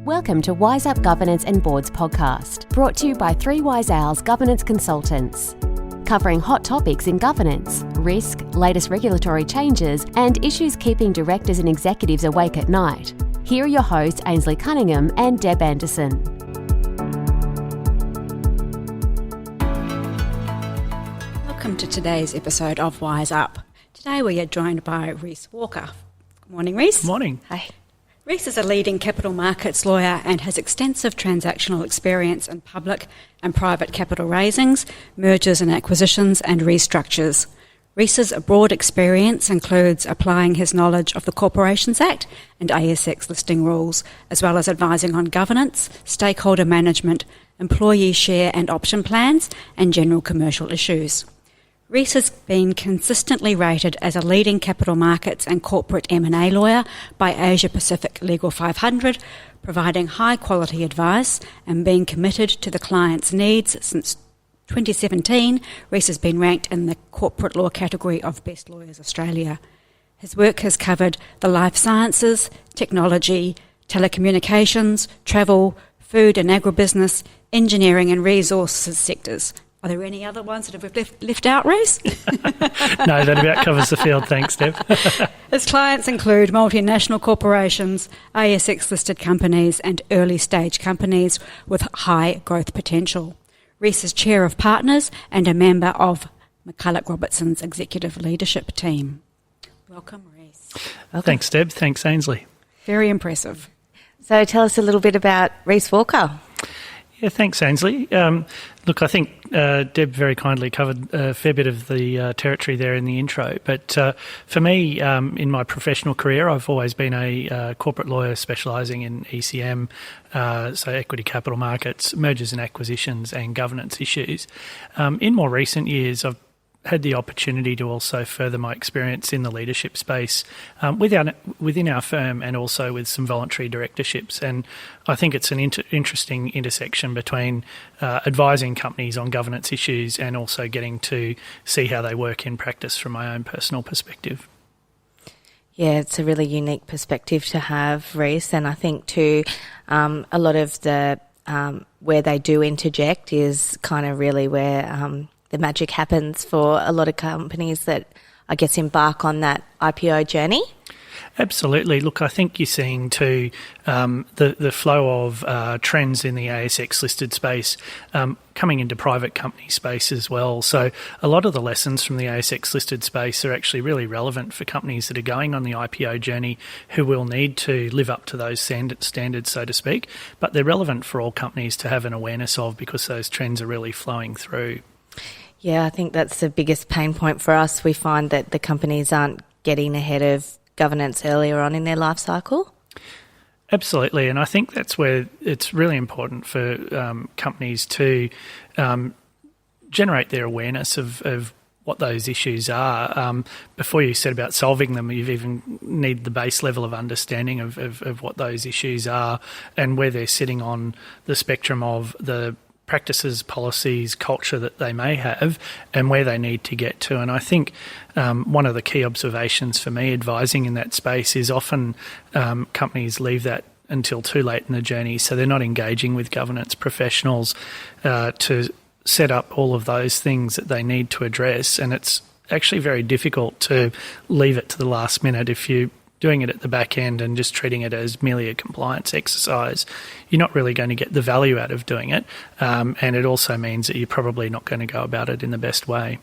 Welcome to Wise Up Governance and Boards podcast, brought to you by 3 Wise Owls Governance Consultants. Covering hot topics in governance, risk, latest regulatory changes, and issues keeping directors and executives awake at night. Here are your hosts, Ainslie Cunningham and Deb Anderson. Welcome to today's episode of Wise Up. Today we are joined by Reece Walker. Good morning, Reece. Morning. Hi. Reece is a leading capital markets lawyer and has extensive transactional experience in public and private capital raisings, mergers and acquisitions, and restructures. Reece's broad experience includes applying his knowledge of the Corporations Act and ASX listing rules, as well as advising on governance, stakeholder management, employee share and option plans, and general commercial issues. Reece has been consistently rated as a leading capital markets and corporate M&A lawyer by Asia Pacific Legal 500, providing high-quality advice and being committed to the client's needs since 2017. Reece has been ranked in the corporate law category of Best Lawyers Australia. His work has covered the life sciences, technology, telecommunications, travel, food and agribusiness, engineering and resources sectors. Are there any other ones that have left out, Reece? No, that about covers the field. Thanks, Deb. His clients include multinational corporations, ASX-listed companies and early-stage companies with high growth potential. Reece is Chair of Partners and a member of McCullough Robertson's executive leadership team. Welcome, Reece. Welcome. Thanks, Deb. Thanks, Ainslie. Very impressive. So tell us a little bit about Reece Walker. Yeah, thanks, Ainslie. Look, I think Deb very kindly covered a fair bit of the territory there in the intro. But for me, in my professional career, I've always been a corporate lawyer specialising in ECM, so equity capital markets, mergers and acquisitions and governance issues. In more recent years, I've had the opportunity to also further my experience in the leadership space within our firm and also with some voluntary directorships. And I think it's an interesting intersection between advising companies on governance issues and also getting to see how they work in practice from my own personal perspective. Yeah, it's a really unique perspective to have, Reece, and I think too a lot of the where they do interject is kind of really where the magic happens for a lot of companies that, I guess, embark on that IPO journey. Absolutely. Look, I think you're seeing too the flow of trends in the ASX listed space coming into private company space as well. So a lot of the lessons from the ASX listed space are actually really relevant for companies that are going on the IPO journey who will need to live up to those standards, so to speak. But they're relevant for all companies to have an awareness of because those trends are really flowing through. Yeah, I think that's the biggest pain point for us. We find that the companies aren't getting ahead of governance earlier on in their life cycle. Absolutely, and I think that's where it's really important for companies to generate their awareness of what those issues are. Before you set about solving them, you even need the base level of understanding of what those issues are and where they're sitting on the spectrum of the practices, policies, culture that they may have and where they need to get to. And I think one of the key observations for me advising in that space is often companies leave that until too late in the journey, so they're not engaging with governance professionals to set up all of those things that they need to address. And it's actually very difficult to leave it to the last minute. If you doing it at the back end and just treating it as merely a compliance exercise, you're not really going to get the value out of doing it. And it also means that you're probably not going to go about it in the best way.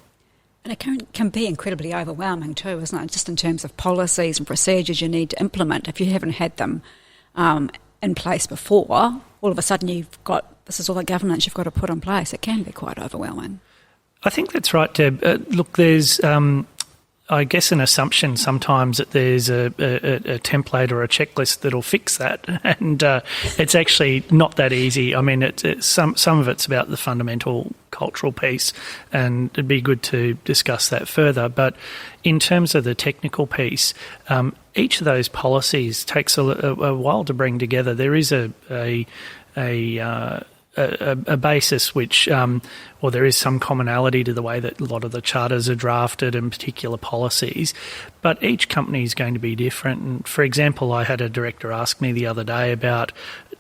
And it can be incredibly overwhelming too, isn't it? Just in terms of policies and procedures you need to implement. If you haven't had them in place before, all of a sudden this is all the governance you've got to put in place. It can be quite overwhelming. I think that's right, Deb. Look, there's I guess an assumption sometimes that there's a template or a checklist that'll fix that, and it's actually not that easy. I mean, it's some of it's about the fundamental cultural piece, and it'd be good to discuss that further. But in terms of the technical piece, each of those policies takes a while to bring together. There is a a basis which, or there is some commonality to the way that a lot of the charters are drafted and particular policies, but each company is going to be different. And for example, I had a director ask me the other day about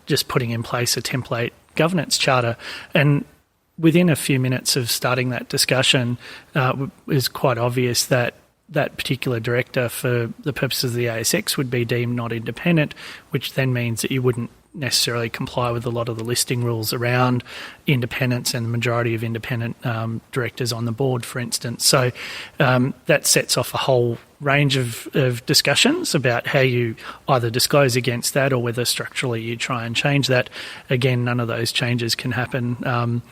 just putting in place a template governance charter, and within a few minutes of starting that discussion, it was quite obvious that that particular director, for the purposes of the ASX, would be deemed not independent, which then means that you wouldn't necessarily comply with a lot of the listing rules around independence and the majority of independent directors on the board, for instance. So that sets off a whole range of discussions about how you either disclose against that or whether structurally you try and change that. Again, none of those changes can happen on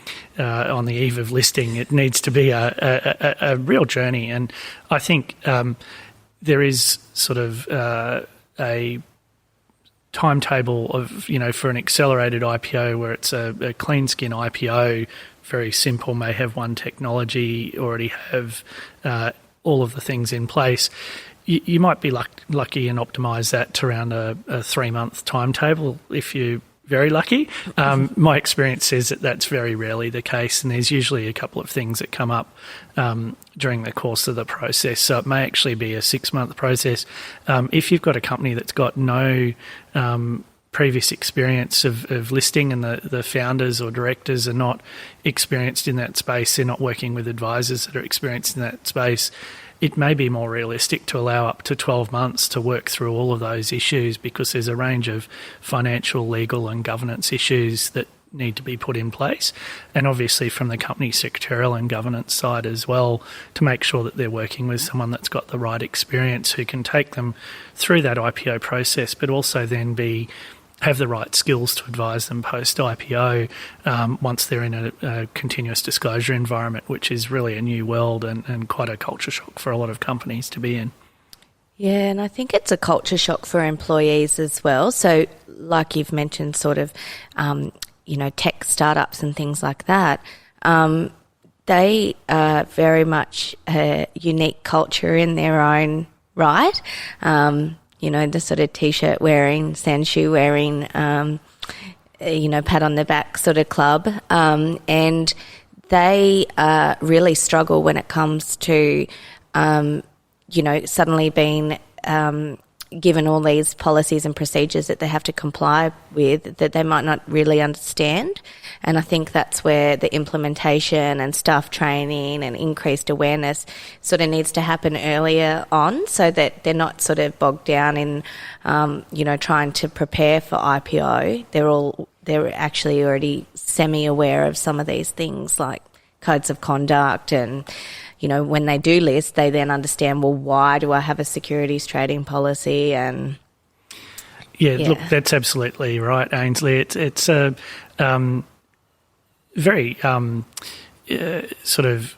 the eve of listing. It needs to be a real journey, and I think there is sort of a timetable of, for an accelerated IPO where it's a clean skin IPO, very simple, may have one technology, already have all of the things in place. You might be lucky and optimise that to around a 3-month timetable if you're very lucky. My experience says that that's very rarely the case, and there's usually a couple of things that come up during the course of the process. So it may actually be a 6-month process. If you've got a company that's got no previous experience of listing, and the founders or directors are not experienced in that space, they're not working with advisors that are experienced in that space, it may be more realistic to allow up to 12 months to work through all of those issues, because there's a range of financial, legal and governance issues that need to be put in place. And obviously from the company secretarial and governance side as well, to make sure that they're working with someone that's got the right experience who can take them through that IPO process, but also then have the right skills to advise them post-IPO once they're in a continuous disclosure environment, which is really a new world and quite a culture shock for a lot of companies to be in. Yeah, and I think it's a culture shock for employees as well. So like you've mentioned, sort of, tech startups and things like that, they are very much a unique culture in their own right. The sort of T-shirt wearing, sand shoe wearing, pat on the back sort of club. And they really struggle when it comes to, suddenly being given all these policies and procedures that they have to comply with that they might not really understand. And I think that's where the implementation and staff training and increased awareness sort of needs to happen earlier on, so that they're not sort of bogged down in, trying to prepare for IPO. They're actually already semi-aware of some of these things like codes of conduct, and when they do list, they then understand, well, why do I have a securities trading policy? And yeah, look, that's absolutely right, Ainslie. It's a very sort of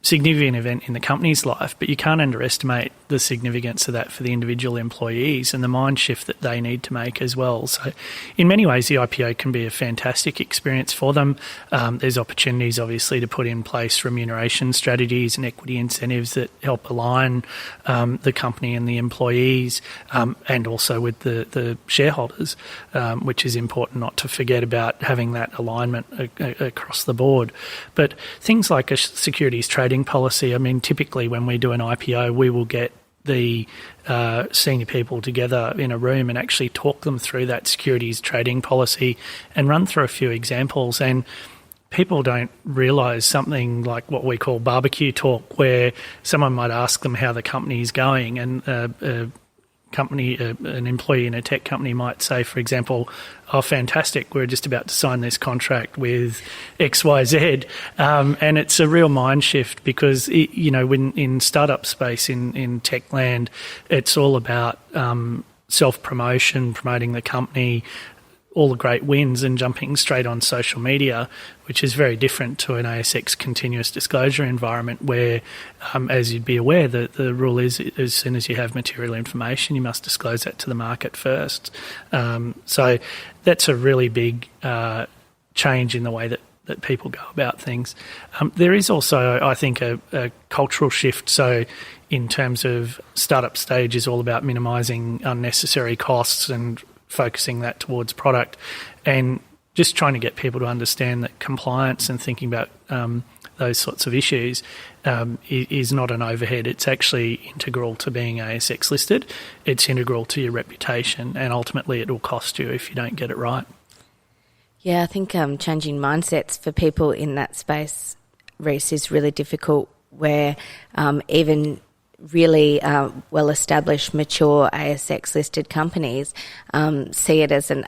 significant event in the company's life, but you can't underestimate the significance of that for the individual employees and the mind shift that they need to make as well. So in many ways, the IPO can be a fantastic experience for them. There's opportunities, obviously, to put in place remuneration strategies and equity incentives that help align the company and the employees, and also with the shareholders, which is important not to forget about having that alignment across the board. But things like a securities trading policy, I mean, typically when we do an IPO, we will get the senior people together in a room and actually talk them through that securities trading policy and run through a few examples. And people don't realise something like what we call barbecue talk, where someone might ask them how the company is going, and an employee in a tech company might say, for example, oh, fantastic, we're just about to sign this contract with XYZ. And it's a real mind shift, because, when in startup space, in tech land, it's all about self-promotion, promoting the company, all the great wins, and jumping straight on social media, which is very different to an ASX continuous disclosure environment where, as you'd be aware, the rule is as soon as you have material information, you must disclose that to the market first. So that's a really big change in the way that people go about things. There is also, I think, a cultural shift. So in terms of startup stage is all about minimising unnecessary costs and focusing that towards product. And just trying to get people to understand that compliance and thinking about those sorts of issues is not an overhead. It's actually integral to being ASX listed. It's integral to your reputation, and ultimately it will cost you if you don't get it right. Yeah, I think changing mindsets for people in that space, Reece, is really difficult, where even really well-established, mature ASX-listed companies see it as an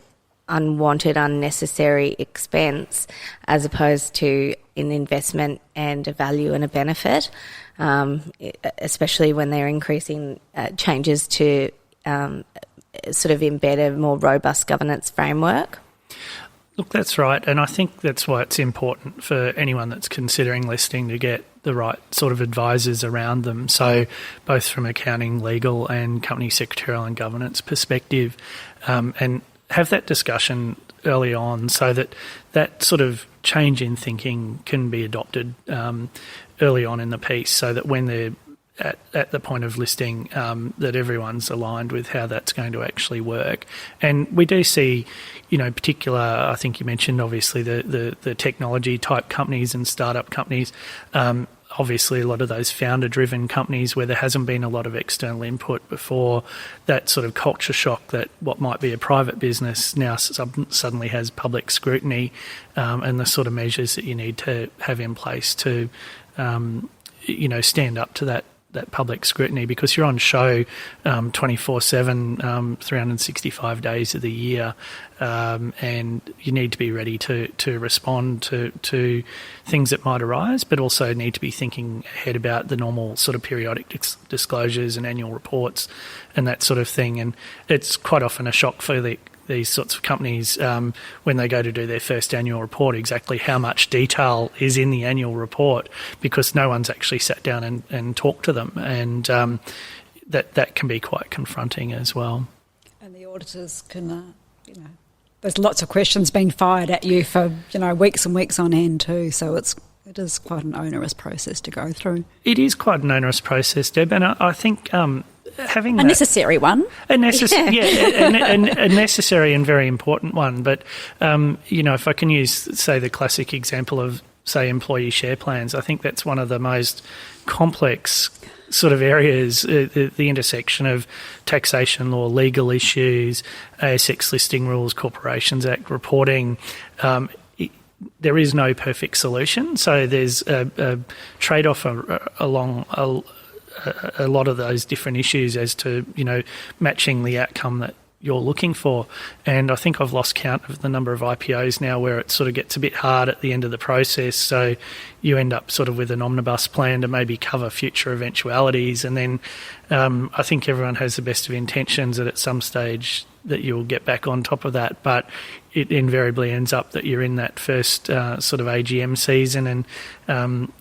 unwanted, unnecessary expense as opposed to an investment and a value and a benefit, especially when they're increasing changes to sort of embed a more robust governance framework. Look, that's right, and I think that's why it's important for anyone that's considering listing to get the right sort of advisors around them. So both from accounting, legal and company secretarial and governance perspective, and have that discussion early on so that that sort of change in thinking can be adopted early on in the piece, so that when they're at the point of listing, that everyone's aligned with how that's going to actually work. And we do see, particular, I think you mentioned obviously the technology type companies and startup companies, obviously a lot of those founder-driven companies where there hasn't been a lot of external input before, that sort of culture shock that what might be a private business now suddenly has public scrutiny, and the sort of measures that you need to have in place to, stand up to that public scrutiny, because you're on show 24/7, 365 days of the year, and you need to be ready to respond to things that might arise, but also need to be thinking ahead about the normal sort of periodic disclosures and annual reports and that sort of thing. And it's quite often a shock for these sorts of companies when they go to do their first annual report, exactly how much detail is in the annual report, because no one's actually sat down and talked to them, and that can be quite confronting as well. And the auditors can, there's lots of questions being fired at you for, weeks and weeks on end too, so it is quite an onerous process to go through. It is quite an onerous process, Deb, and I think having a necessary one. A necessary and very important one. But, if I can use, say, the classic example of, say, employee share plans, I think that's one of the most complex sort of areas, the intersection of taxation law, legal issues, ASX listing rules, Corporations Act reporting. There is no perfect solution. So there's a trade-off along a lot of those different issues as to, matching the outcome that you're looking for. And I think I've lost count of the number of IPOs now where it sort of gets a bit hard at the end of the process. So you end up sort of with an omnibus plan to maybe cover future eventualities. And then I think everyone has the best of intentions that at some stage that you'll get back on top of that. But it invariably ends up that you're in that first sort of AGM season, and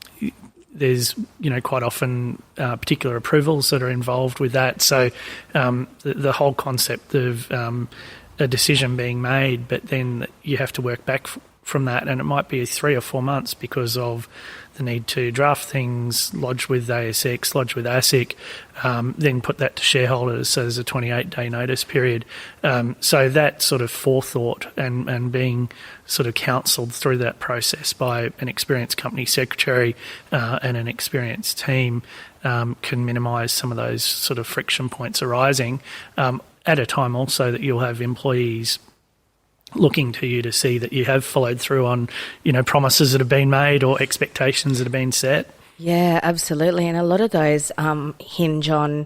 there's, quite often particular approvals that are involved with that. So the whole concept of a decision being made, but then you have to work back from that, and it might be 3 or 4 months because of the need to draft things, lodge with ASX, lodge with ASIC, then put that to shareholders, so there's a 28-day notice period. So that sort of forethought and being sort of counselled through that process by an experienced company secretary and an experienced team can minimise some of those sort of friction points arising, at a time also that you'll have employees looking to you to see that you have followed through on, promises that have been made or expectations that have been set. Yeah, absolutely. And a lot of those hinge on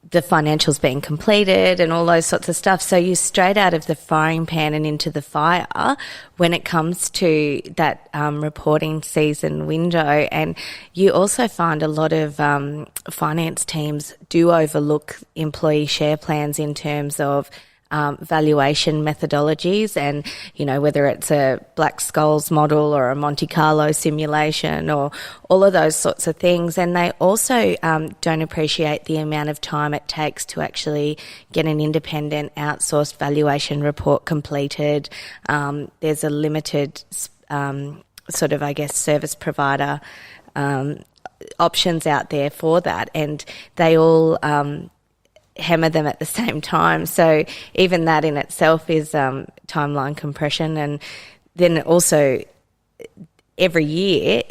the financials being completed and all those sorts of stuff. So you're straight out of the frying pan and into the fire when it comes to that reporting season window. And you also find a lot of finance teams do overlook employee share plans in terms of valuation methodologies, and whether it's a Black Skulls model or a Monte Carlo simulation or all of those sorts of things. And they also don't appreciate the amount of time it takes to actually get an independent outsourced valuation report completed. There's a limited sort of, service provider options out there for that, and they all hammer them at the same time. So even that in itself is timeline compression. And then also every year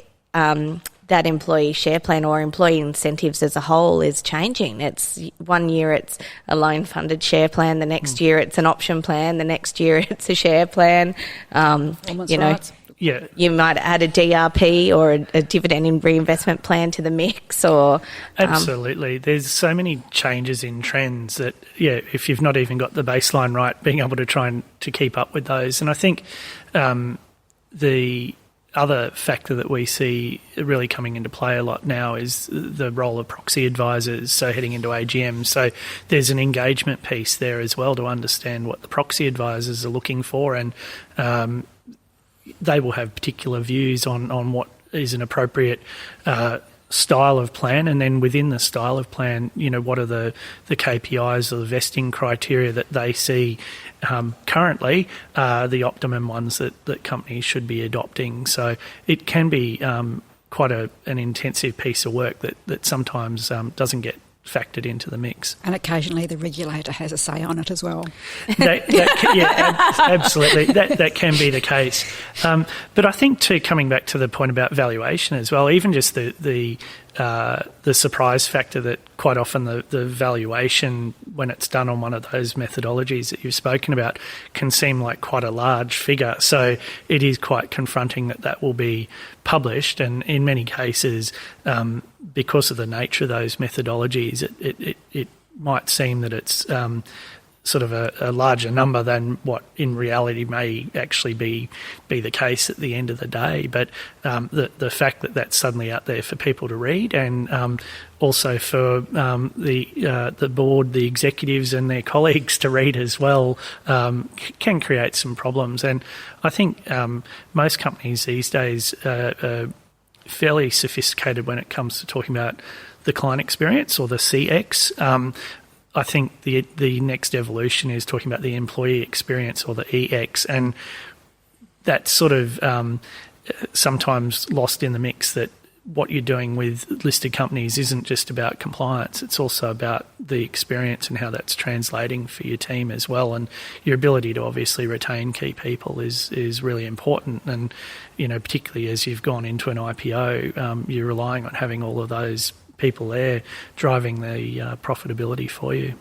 that employee share plan or employee incentives as a whole is changing. It's one year it's a loan funded share plan, the next year it's an option plan, the next year it's a share plan. Rights. Yeah. You might add a DRP or a dividend and reinvestment plan to the mix, or absolutely. There's so many changes in trends that, if you've not even got the baseline right, being able to try and to keep up with those. And I think the other factor that we see really coming into play a lot now is the role of proxy advisors, so heading into AGM. So there's an engagement piece there as well to understand what the proxy advisors are looking for, and they will have particular views on what is an appropriate style of plan, and then within the style of plan, what are the KPIs or the vesting criteria that they see currently the optimum ones that companies should be adopting. So it can be quite an intensive piece of work that sometimes doesn't get factored into the mix. And occasionally the regulator has a say on it as well. Absolutely. That can be the case. But I think too, coming back to the point about valuation as well, even just the surprise factor that quite often the valuation, when it's done on one of those methodologies that you've spoken about, can seem like quite a large figure. So it is quite confronting that will be published, and in many cases, because of the nature of those methodologies, it might seem that it's sort of a larger number than what in reality may actually be the case at the end of the day. But the fact that that's suddenly out there for people to read, and also for the board, the executives and their colleagues to read as well, can create some problems. And I think most companies these days are fairly sophisticated when it comes to talking about the client experience, or the CX. I think the next evolution is talking about the employee experience, or the EX, and that's sort of sometimes lost in the mix, that what you're doing with listed companies isn't just about compliance, it's also about the experience and how that's translating for your team as well. And your ability to obviously retain key people is really important. And, particularly as you've gone into an IPO, you're relying on having all of those people there driving the profitability for you.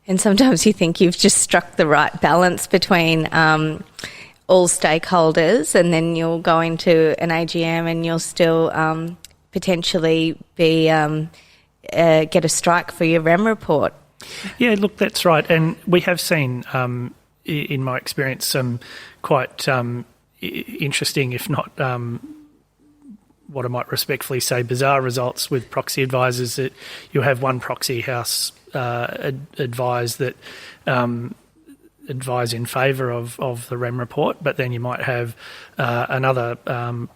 And sometimes you think you've just struck the right balance between all stakeholders, and then you'll go into an AGM and you'll still potentially be get a strike for your REM report. Yeah, look, that's right. And we have seen, in my experience, some quite interesting, if not what I might respectfully say, bizarre results with proxy advisors, that you'll have one proxy house advise that advise in favour of the REM report, but then you might have another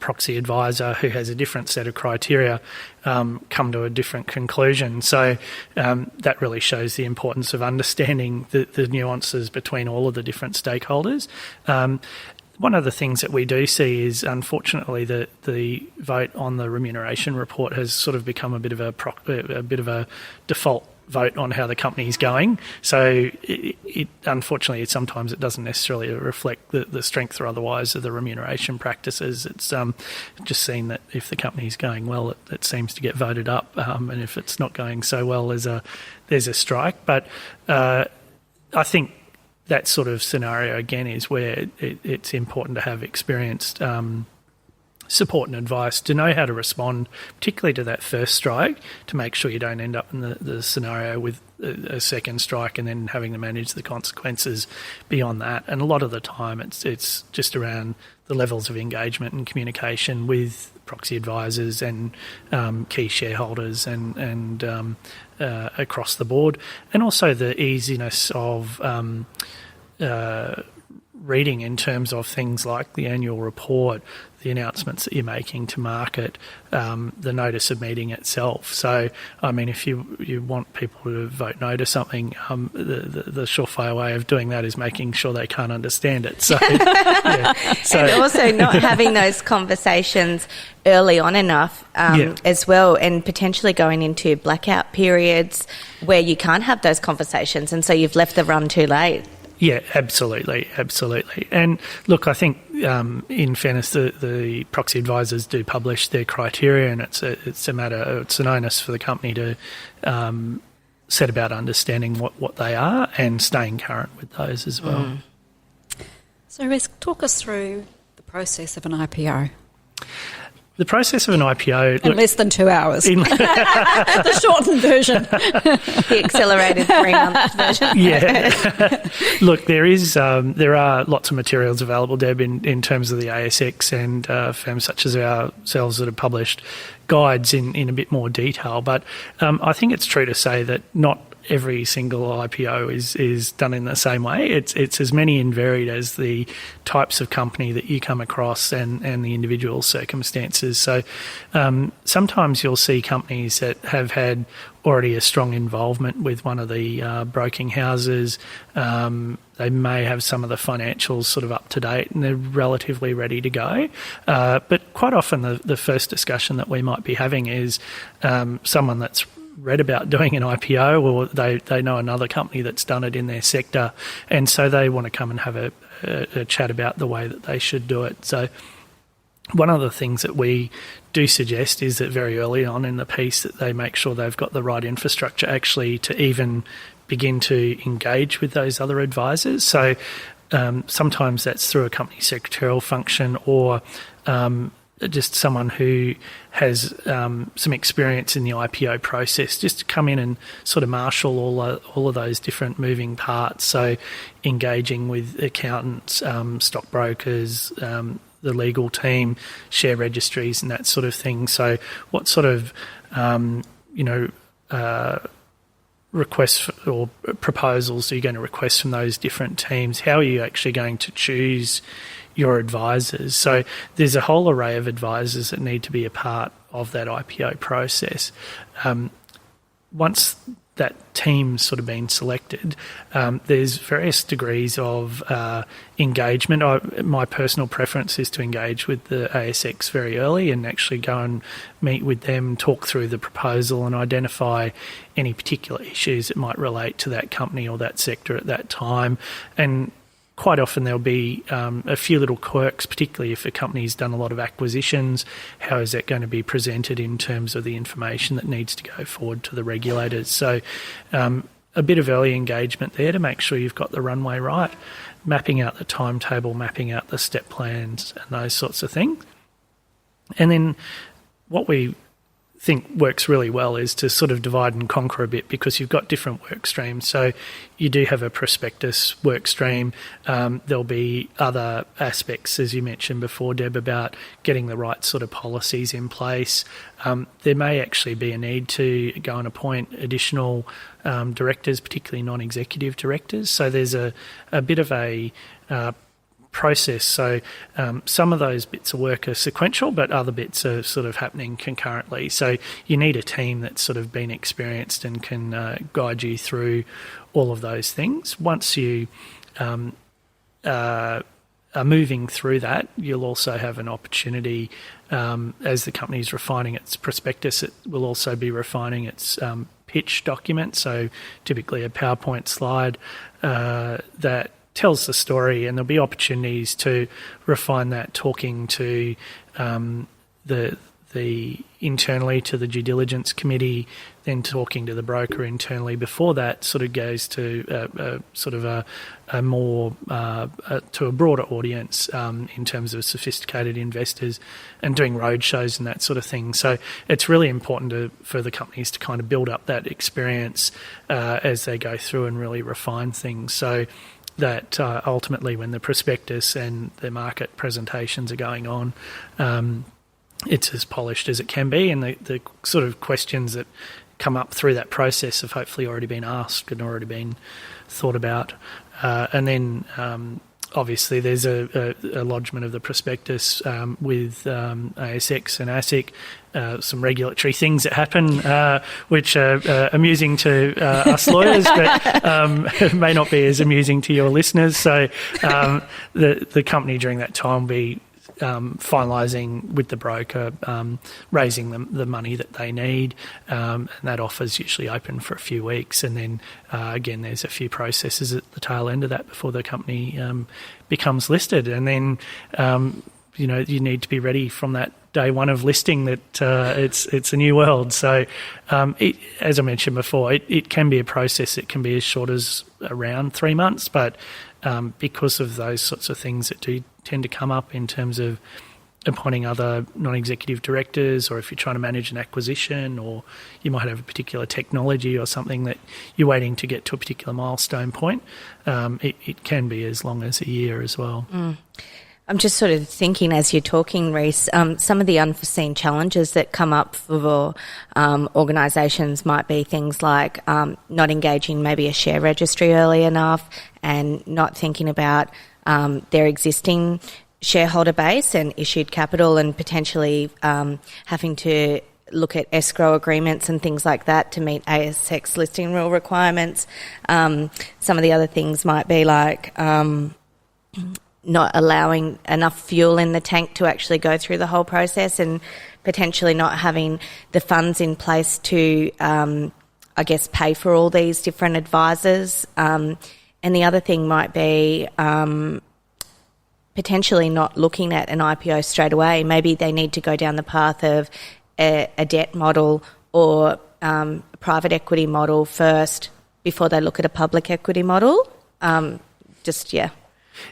proxy advisor who has a different set of criteria come to a different conclusion. So that really shows the importance of understanding the nuances between all of the different stakeholders. One of the things that we do see is, unfortunately, the vote on the remuneration report has sort of become a bit of a default vote on how the company is going. So it unfortunately, sometimes it doesn't necessarily reflect the strength or otherwise of the remuneration practices. It's just seen that if the company is going well, it seems to get voted up, and if it's not going so well, there's a strike. But I think that sort of scenario, again, is where it's important to have experienced support and advice to know how to respond, particularly to that first strike, to make sure you don't end up in the scenario with a second strike and then having to manage the consequences beyond that. And a lot of the time it's just around the levels of engagement and communication with proxy advisors and key shareholders and across the board, and also the easiness of reading in terms of things like the annual report, the announcements that you're making to market, the notice of meeting itself. So, I mean, if you want people to vote no to something, the surefire way of doing that is making sure they can't understand it. So, and also not having those conversations early on enough as well, and potentially going into blackout periods where you can't have those conversations, and so you've left the run too late. Yeah, absolutely. And look, I think in fairness, the proxy advisors do publish their criteria, and it's an onus for the company to set about understanding what they are and staying current with those as well. So, Reece, talk us through the process of an IPO. The process of an IPO... In less than 2 hours. The shortened version. The accelerated 3-month version. Yeah. Look, there are lots of materials available, Deb, in terms of the ASX and firms such as ourselves that have published guides in a bit more detail. But I think it's true to say that not every single IPO is done in the same way. It's as many and varied as the types of company that you come across and the individual circumstances. So sometimes you'll see companies that have had already a strong involvement with one of the broking houses. They may have some of the financials sort of up to date and they're relatively ready to go. But quite often the first discussion that we might be having is someone that's read about doing an IPO, or they know another company that's done it in their sector, and so they want to come and have a chat about the way that they should do it. So one of the things that we do suggest is that very early on in the piece that they make sure they've got the right infrastructure actually to even begin to engage with those other advisors. So sometimes that's through a company secretarial function, or just someone who has some experience in the IPO process, just to come in and sort of marshal all of those different moving parts. So engaging with accountants, stockbrokers, the legal team, share registries and that sort of thing. So what sort of, requests or proposals are you going to request from those different teams? How are you actually going to choose your advisors? So there's a whole array of advisors that need to be a part of that IPO process. Once that team's sort of been selected, there's various degrees of engagement. My personal preference is to engage with the ASX very early and actually go and meet with them, talk through the proposal and identify any particular issues that might relate to that company or that sector at that time. And quite often there'll be a few little quirks, particularly if a company's done a lot of acquisitions. How is that going to be presented in terms of the information that needs to go forward to the regulators? So a bit of early engagement there to make sure you've got the runway right, mapping out the timetable, mapping out the step plans and those sorts of things. And then what we think works really well is to sort of divide and conquer a bit, because you've got different work streams. So you do have a prospectus work stream. There'll be other aspects, as you mentioned before, Deb, about getting the right sort of policies in place. There may actually be a need to go and appoint additional directors, particularly non-executive directors. So there's a bit of a process. So some of those bits of work are sequential, but other bits are sort of happening concurrently. So you need a team that's sort of been experienced and can guide you through all of those things. Once you are moving through that, you'll also have an opportunity, as the company is refining its prospectus, it will also be refining its pitch document. So typically a PowerPoint slide that tells the story, and there'll be opportunities to refine that, talking to the internally to the due diligence committee, then talking to the broker internally. Before that sort of goes to a more to a broader audience in terms of sophisticated investors, and doing roadshows and that sort of thing. So it's really important for the companies to kind of build up that experience as they go through and really refine things. So that ultimately when the prospectus and the market presentations are going on, it's as polished as it can be, and the sort of questions that come up through that process have hopefully already been asked and already been thought about. And then obviously there's a lodgement of the prospectus with ASX and ASIC, some regulatory things that happen which are amusing to us lawyers, but may not be as amusing to your listeners. So the company during that time will be finalising with the broker, raising the money that they need, and that offer's usually open for a few weeks, and then again there's a few processes at the tail end of that before the company becomes listed, and then you need to be ready from that day one of listing that it's a new world. So as I mentioned before, it can be a process. It can be as short as around 3 months, but because of those sorts of things that do tend to come up in terms of appointing other non-executive directors, or if you're trying to manage an acquisition, or you might have a particular technology or something that you're waiting to get to a particular milestone point, it can be as long as a year as well. I'm just sort of thinking as you're talking, Reece, some of the unforeseen challenges that come up for organisations might be things like not engaging maybe a share registry early enough, and not thinking about their existing shareholder base and issued capital, and potentially having to look at escrow agreements and things like that to meet ASX listing rule requirements. Some of the other things might be like not allowing enough fuel in the tank to actually go through the whole process, and potentially not having the funds in place to, pay for all these different advisors. And the other thing might be potentially not looking at an IPO straight away. Maybe they need to go down the path of a debt model or a private equity model first before they look at a public equity model.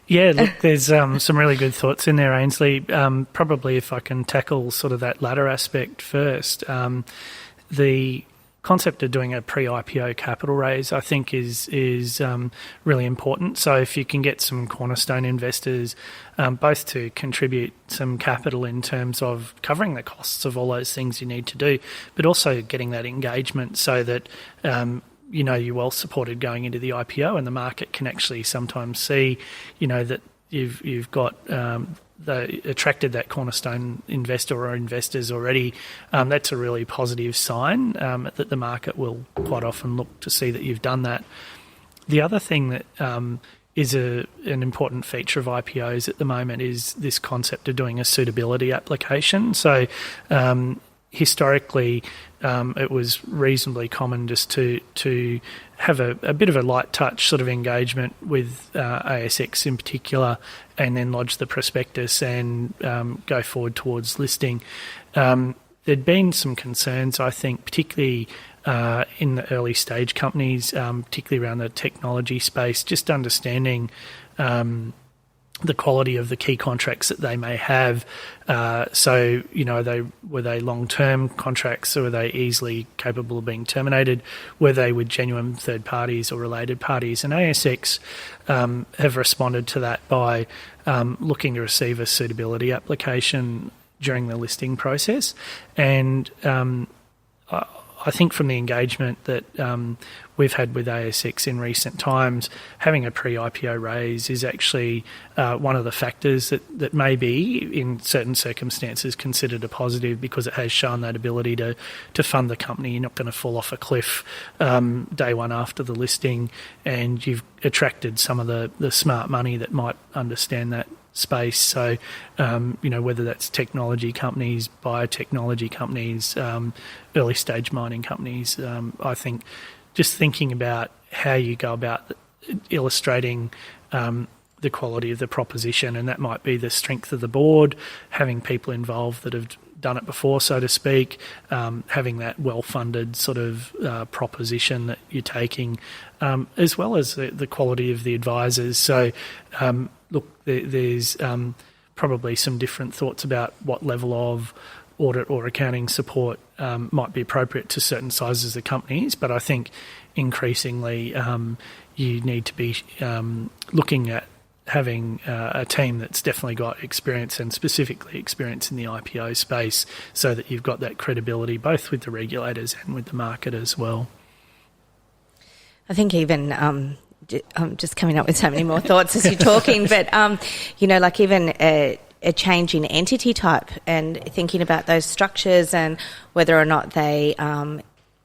Yeah, look, there's some really good thoughts in there, Ainslie. Probably if I can tackle sort of that latter aspect first, the concept of doing a pre-IPO capital raise, I think, is really important. So if you can get some cornerstone investors, both to contribute some capital in terms of covering the costs of all those things you need to do, but also getting that engagement so that you're well supported going into the IPO, and the market can actually sometimes see, that you've got attracted that cornerstone investor or investors already. That's a really positive sign that the market will quite often look to see that you've done that. The other thing that is an important feature of IPOs at the moment is this concept of doing a suitability application. So historically, it was reasonably common just to have a bit of a light touch sort of engagement with ASX in particular, and then lodge the prospectus and go forward towards listing. There'd been some concerns, I think, particularly in the early stage companies, particularly around the technology space, just understanding the quality of the key contracts that they may have. So, were they long-term contracts, or were they easily capable of being terminated? Were they with genuine third parties or related parties? And ASX have responded to that by looking to receive a suitability application during the listing process. And I think from the engagement that we've had with ASX in recent times, having a pre-IPO raise is actually one of the factors that may be, in certain circumstances, considered a positive, because it has shown that ability to fund the company. You're not going to fall off a cliff day one after the listing, and you've attracted some of the smart money that might understand that space. So, whether that's technology companies, biotechnology companies, early stage mining companies, I think just thinking about how you go about illustrating the quality of the proposition, and that might be the strength of the board, having people involved that have done it before, so to speak, having that well-funded sort of proposition that you're taking, as well as the quality of the advisors. So, look, there's probably some different thoughts about what level of audit or accounting support might be appropriate to certain sizes of companies, but I think increasingly you need to be looking at having a team that's definitely got experience, and specifically experience in the IPO space, so that you've got that credibility both with the regulators and with the market as well. I think even I'm just coming up with so many more thoughts as you're talking, but, like even a change in entity type and thinking about those structures and whether or not they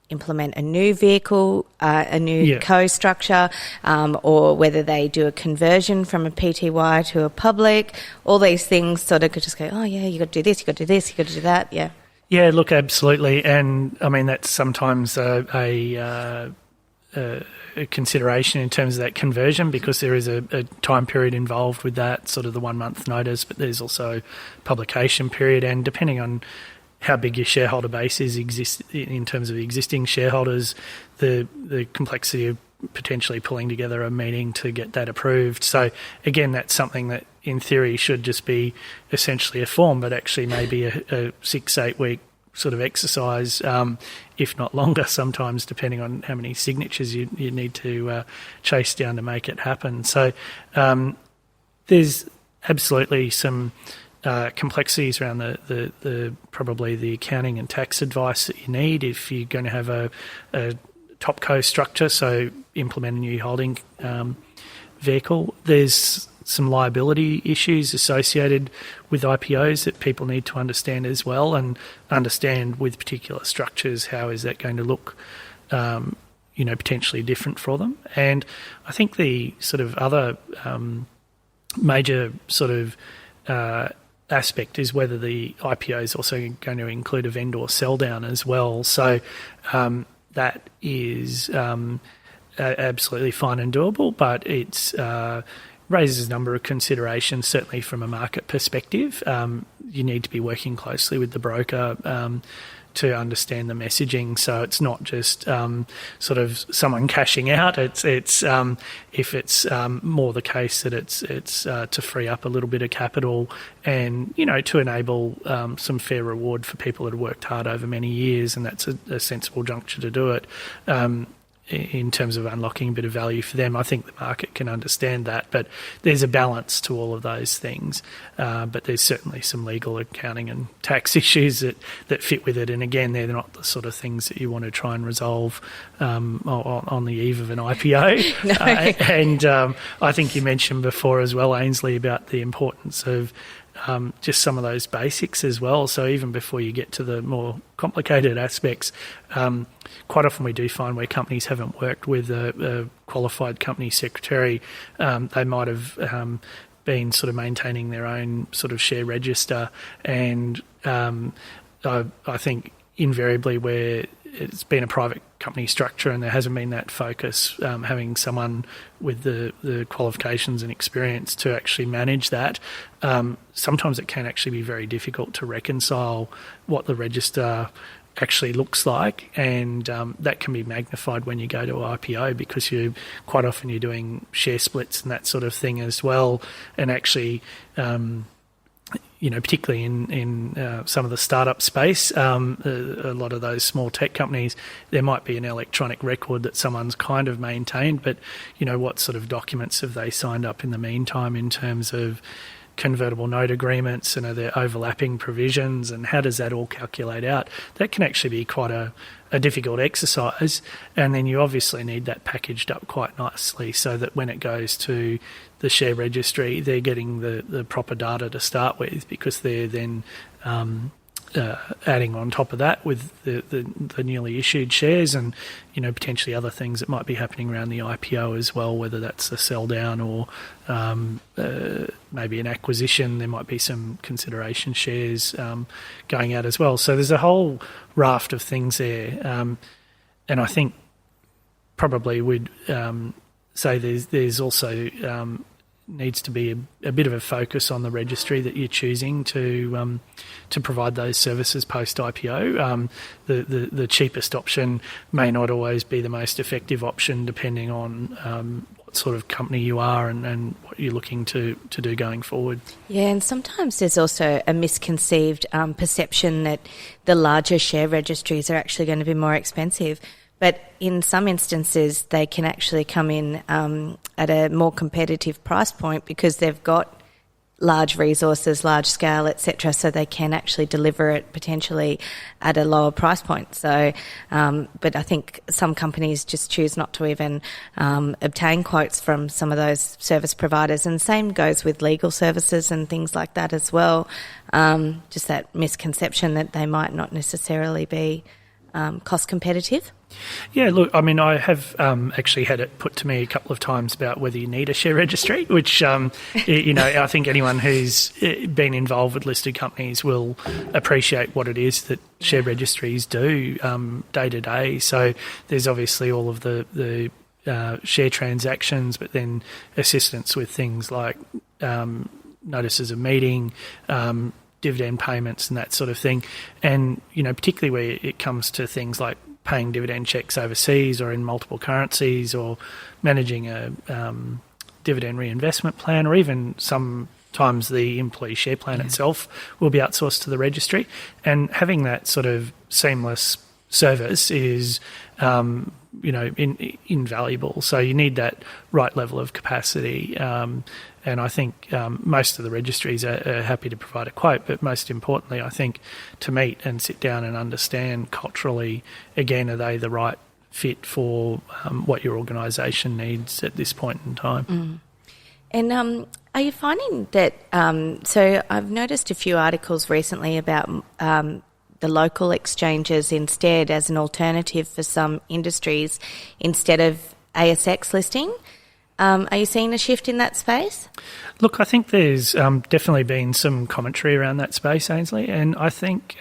implement a new vehicle, a new co-structure, or whether they do a conversion from a PTY to a public. All these things sort of could just go, oh, yeah, you got to do this, you got to do this, you got to do that, yeah. Yeah, look, absolutely. And, I mean, that's sometimes a consideration in terms of that conversion, because there is a time period involved with that, sort of the 1 month notice, but there's also publication period, and depending on how big your shareholder base is in terms of existing shareholders, the complexity of potentially pulling together a meeting to get that approved. So again, that's something that in theory should just be essentially a form, but actually maybe a 6-8 week sort of exercise, if not longer sometimes, depending on how many signatures you need to chase down to make it happen. So there's absolutely some complexities around the probably the accounting and tax advice that you need if you're going to have a topco structure, so implement a new holding vehicle. There's some liability issues associated with IPOs that people need to understand as well, and understand with particular structures how is that going to look potentially different for them. And I think the sort of other major sort of aspect is whether the IPO is also going to include a vendor sell down as well. So that is absolutely fine and doable, but it's raises a number of considerations, certainly from a market perspective. You need to be working closely with the broker to understand the messaging, so it's not just sort of someone cashing out. It's if it's more the case that it's to free up a little bit of capital and to enable some fair reward for people that have worked hard over many years, and that's a sensible juncture to do it. In terms of unlocking a bit of value for them, I think the market can understand that, but there's a balance to all of those things. But there's certainly some legal, accounting and tax issues that fit with it, and again, they're not the sort of things that you want to try and resolve on the eve of an IPO. No. And I think you mentioned before as well, Ainslie, about the importance of just some of those basics as well. So even before you get to the more complicated aspects, quite often we do find where companies haven't worked with a qualified company secretary, they might have been sort of maintaining their own sort of share register, and I think invariably where it's been a private company structure and there hasn't been that focus, having someone with the qualifications and experience to actually manage that, sometimes it can actually be very difficult to reconcile what the register actually looks like, and that can be magnified when you go to IPO, because quite often you're doing share splits and that sort of thing as well, and actually particularly in some of the startup space, a lot of those small tech companies, there might be an electronic record that someone's kind of maintained, but what sort of documents have they signed up in the meantime in terms of convertible note agreements, and are there overlapping provisions, and how does that all calculate out? That can actually be quite a difficult exercise, and then you obviously need that packaged up quite nicely so that when it goes to the share registry, they're getting the proper data to start with, because they're then adding on top of that with the newly issued shares, and potentially other things that might be happening around the IPO as well, whether that's a sell down or maybe an acquisition. There might be some consideration shares going out as well. So there's a whole raft of things there, and I think probably would say there's also needs to be a bit of a focus on the registry that you're choosing to provide those services post IPO. The cheapest option may not always be the most effective option, depending on what sort of company you are and what you're looking to do going forward. Yeah, and sometimes there's also a misconceived perception that the larger share registries are actually going to be more expensive. But in some instances, they can actually come in at a more competitive price point, because they've got large resources, large scale, etc., so they can actually deliver it potentially at a lower price point. So, but I think some companies just choose not to even obtain quotes from some of those service providers, and same goes with legal services and things like that as well. Just that misconception that they might not necessarily be cost competitive. Yeah, look, I mean, I have actually had it put to me a couple of times about whether you need a share registry, which, I think anyone who's been involved with listed companies will appreciate what it is that share registries do day to day. So there's obviously all of the share transactions, but then assistance with things like notices of meeting, dividend payments and that sort of thing. And, particularly where it comes to things like paying dividend checks overseas or in multiple currencies, or managing a dividend reinvestment plan, or even sometimes the employee share plan itself will be outsourced to the registry. And having that sort of seamless service is invaluable. So you need that right level of capacity. And I think most of the registries are happy to provide a quote, but most importantly, I think to meet and sit down and understand culturally, again, are they the right fit for what your organisation needs at this point in time? And are you finding that, so I've noticed a few articles recently about the local exchanges instead as an alternative for some industries instead of ASX listing. Are you seeing a shift in that space? Look, I think there's definitely been some commentary around that space, Ainslie, and I think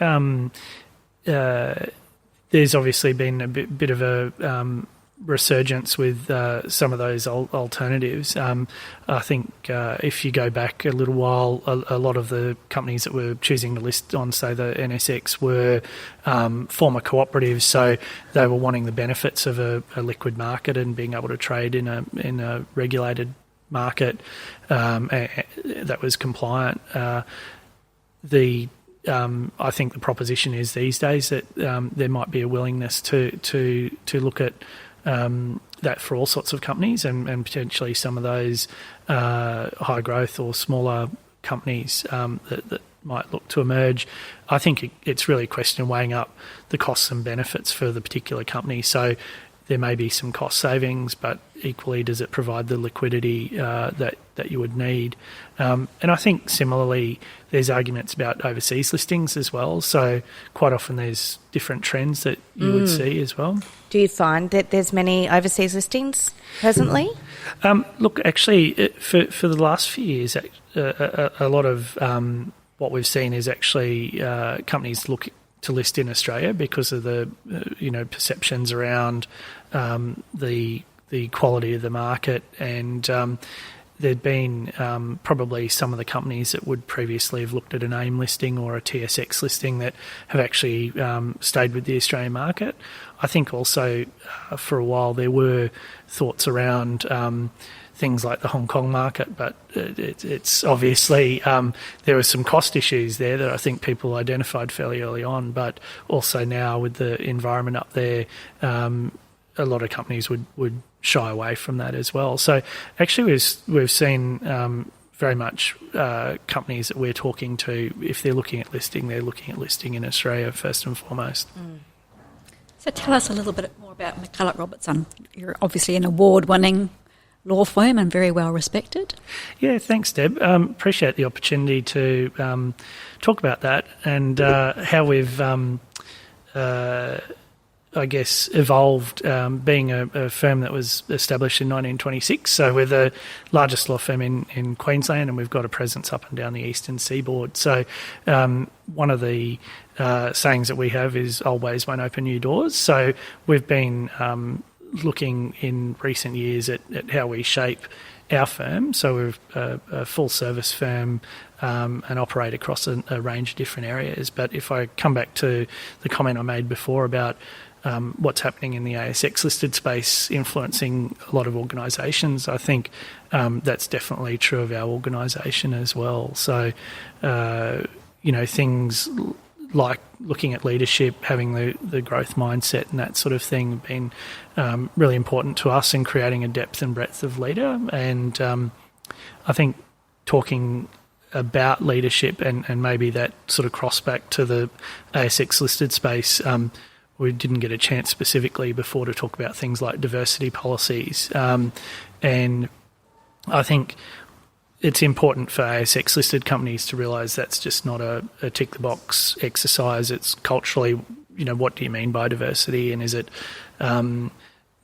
there's obviously been a bit of a resurgence with some of those alternatives. I think if you go back a little while, a lot of the companies that were choosing to list on, say, the NSX were former cooperatives, so they were wanting the benefits of a liquid market and being able to trade in a regulated market that was compliant. I think the proposition is these days that there might be a willingness to look at that for all sorts of companies, and potentially some of those high growth or smaller companies that might look to emerge. I think it's really a question of weighing up the costs and benefits for the particular company. So there may be some cost savings, but equally does it provide the liquidity that you would need? And I think similarly there's arguments about overseas listings as well. So quite often there's different trends that you would see as well. Do you find that there's many overseas listings presently? Look, actually, for the last few years, a lot of what we've seen is actually companies look to list in Australia because of the perceptions around the quality of the market, and there'd been probably some of the companies that would previously have looked at an AIM listing or a TSX listing that have actually stayed with the Australian market. I think also for a while there were thoughts around things like the Hong Kong market, but it's obviously there were some cost issues there that I think people identified fairly early on, but also now with the environment up there, a lot of companies would shy away from that as well. So actually we've seen very much companies that we're talking to, if they're looking at listing, they're looking at listing in Australia first and foremost. So tell us a little bit more about McCullough Robertson. You're obviously an award-winning law firm and very well respected. Yeah, thanks, Deb. Appreciate the opportunity to talk about that and how we've, evolved, being a firm that was established in 1926. So we're the largest law firm in Queensland, and we've got a presence up and down the eastern seaboard. So one of the sayings that we have is always won't open new doors. So we've been looking in recent years at how we shape our firm. So we're a full service firm and operate across a range of different areas. But if I come back to the comment I made before about what's happening in the ASX listed space influencing a lot of organisations, I think that's definitely true of our organisation as well. So, things like looking at leadership, having the growth mindset and that sort of thing have been really important to us in creating a depth and breadth of leader. And I think talking about leadership, and maybe that sort of cross back to the ASX listed space. We didn't get a chance specifically before to talk about things like diversity policies, and I think it's important for ASX listed companies to realise that's just not a tick the box exercise. It's culturally, what do you mean by diversity, and is it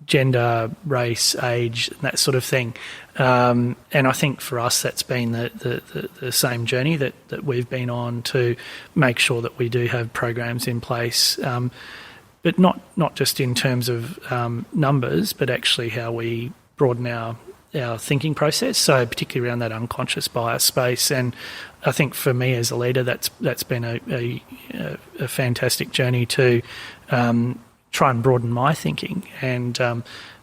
gender, race, age, that sort of thing. And I think for us that's been the same journey that we've been on to make sure that we do have programs in place, but not just in terms of numbers, but actually how we broaden our thinking process, so particularly around that unconscious bias space. And I think for me as a leader, that's been a fantastic journey to try and broaden my thinking. And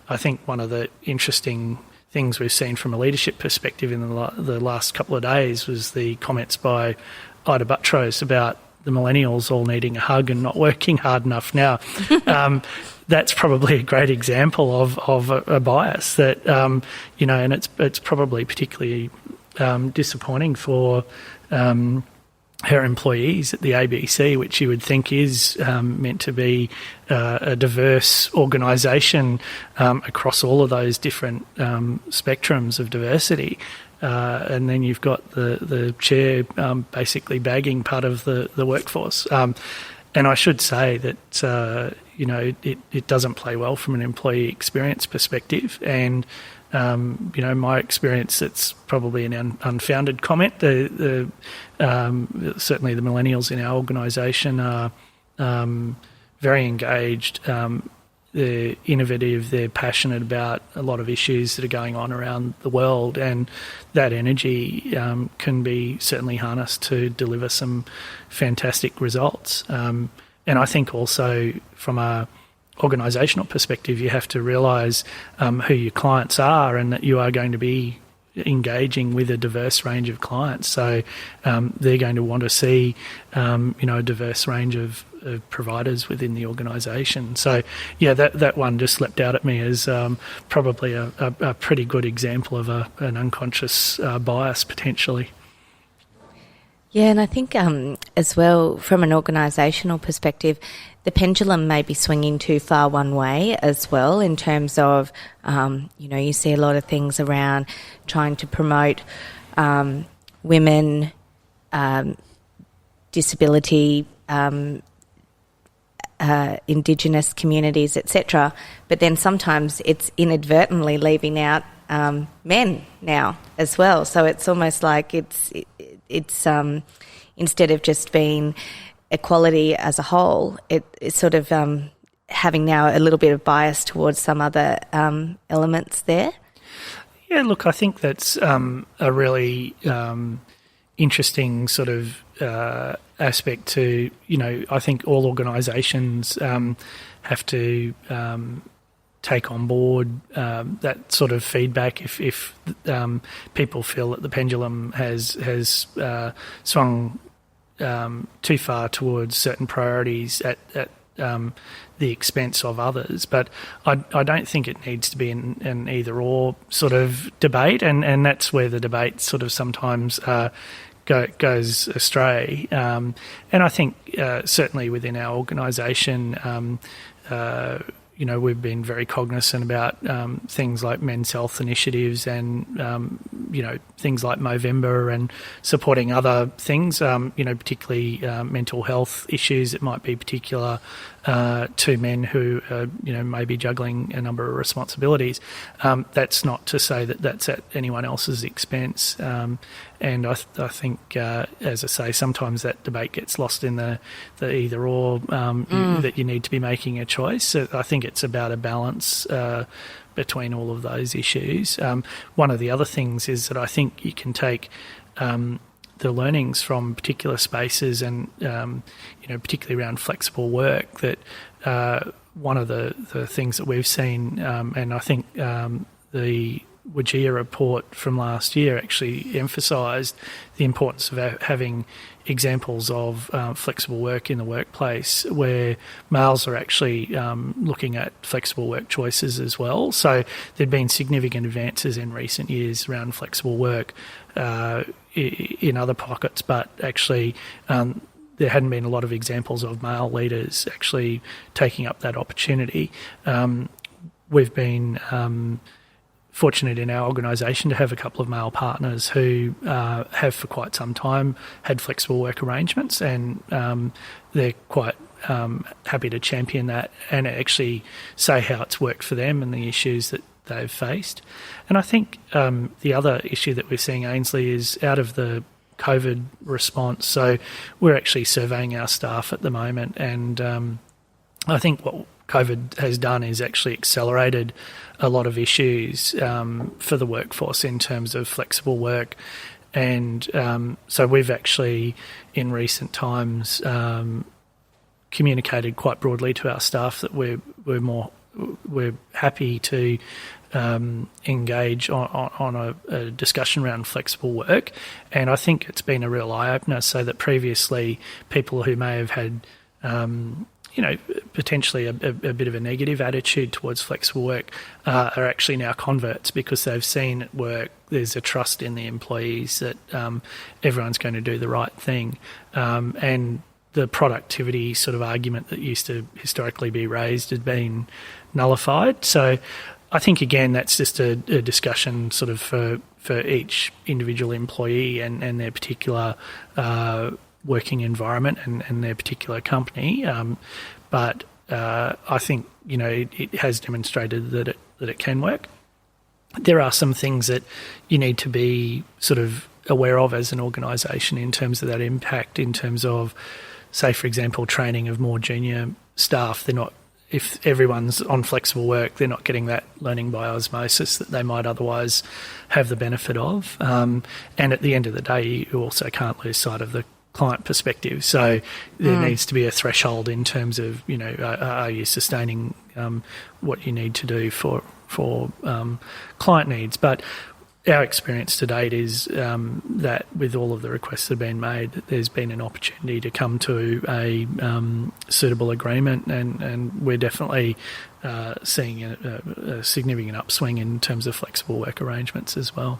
I think one of the interesting things we've seen from a leadership perspective in the last couple of days was the comments by Ida Buttrose about the millennials all needing a hug and not working hard enough now. That's probably a great example of a bias that, and it's probably particularly disappointing for her employees at the ABC, which you would think is meant to be a diverse organisation across all of those different spectrums of diversity. And then you've got the chair basically bagging part of the workforce. And I should say that, it doesn't play well from an employee experience perspective. And, my experience, it's probably an unfounded comment. Certainly the millennials in our organisation are very engaged. They're innovative, they're passionate about a lot of issues that are going on around the world, and that energy can be certainly harnessed to deliver some fantastic results. And I think also from a organisational perspective, you have to realise who your clients are and that you are going to be engaging with a diverse range of clients. So they're going to want to see, a diverse range of providers within the organisation. So, yeah, that one just leapt out at me as probably a pretty good example of an unconscious bias potentially. Yeah, and I think as well, from an organisational perspective, the pendulum may be swinging too far one way as well in terms of, you see a lot of things around trying to promote women, disability, Indigenous communities, etc. But then sometimes it's inadvertently leaving out men now as well. So it's almost like it's instead of just being equality as a whole, it's sort of having now a little bit of bias towards some other elements there. Yeah, look, I think that's a really interesting sort of aspect to, I think all organisations have to take on board that sort of feedback if people feel that the pendulum has swung too far towards certain priorities at the expense of others. But I don't think it needs to be an either-or sort of debate, and that's where the debate sort of sometimes goes astray. And I think certainly within our organisation, we've been very cognizant about things like men's health initiatives and, things like Movember and supporting other things, particularly mental health issues that might be particular to men who, may be juggling a number of responsibilities. That's not to say that that's at anyone else's expense. And I think, as I say, sometimes that debate gets lost in the either or, that you need to be making a choice. So I think it's about a balance between all of those issues. One of the other things is that I think you can take the learnings from particular spaces and, particularly around flexible work, that one of the things that we've seen, and I think the WGEA report from last year actually emphasised the importance of having examples of flexible work in the workplace where males are actually looking at flexible work choices as well. So there'd been significant advances in recent years around flexible work in other pockets, but actually there hadn't been a lot of examples of male leaders actually taking up that opportunity. We've been fortunate in our organisation to have a couple of male partners who have for quite some time had flexible work arrangements, and they're quite happy to champion that and actually say how it's worked for them and the issues that they've faced. And I think the other issue that we're seeing, Ainslie, is out of the COVID response. So we're actually surveying our staff at the moment, and I think what COVID has done is actually accelerated a lot of issues for the workforce in terms of flexible work. And so we've actually, in recent times, communicated quite broadly to our staff that we're happy to engage on a discussion around flexible work. And I think it's been a real eye-opener, so that previously people who may have had potentially a bit of a negative attitude towards flexible work are actually now converts, because they've seen it work. There's a trust in the employees that everyone's going to do the right thing. And the productivity sort of argument that used to historically be raised had been nullified. So I think, again, that's just a discussion sort of for each individual employee and their particular working environment and their particular company. But I think, it has demonstrated that it can work. There are some things that you need to be sort of aware of as an organisation in terms of that impact, in terms of, say, for example, training of more junior staff. If everyone's on flexible work, they're not getting that learning by osmosis that they might otherwise have the benefit of. And at the end of the day, you also can't lose sight of the client perspective. So there needs to be a threshold in terms of, are you sustaining what you need to do for client needs? But our experience to date is that with all of the requests that have been made, that there's been an opportunity to come to a suitable agreement, and we're definitely seeing a significant upswing in terms of flexible work arrangements as well.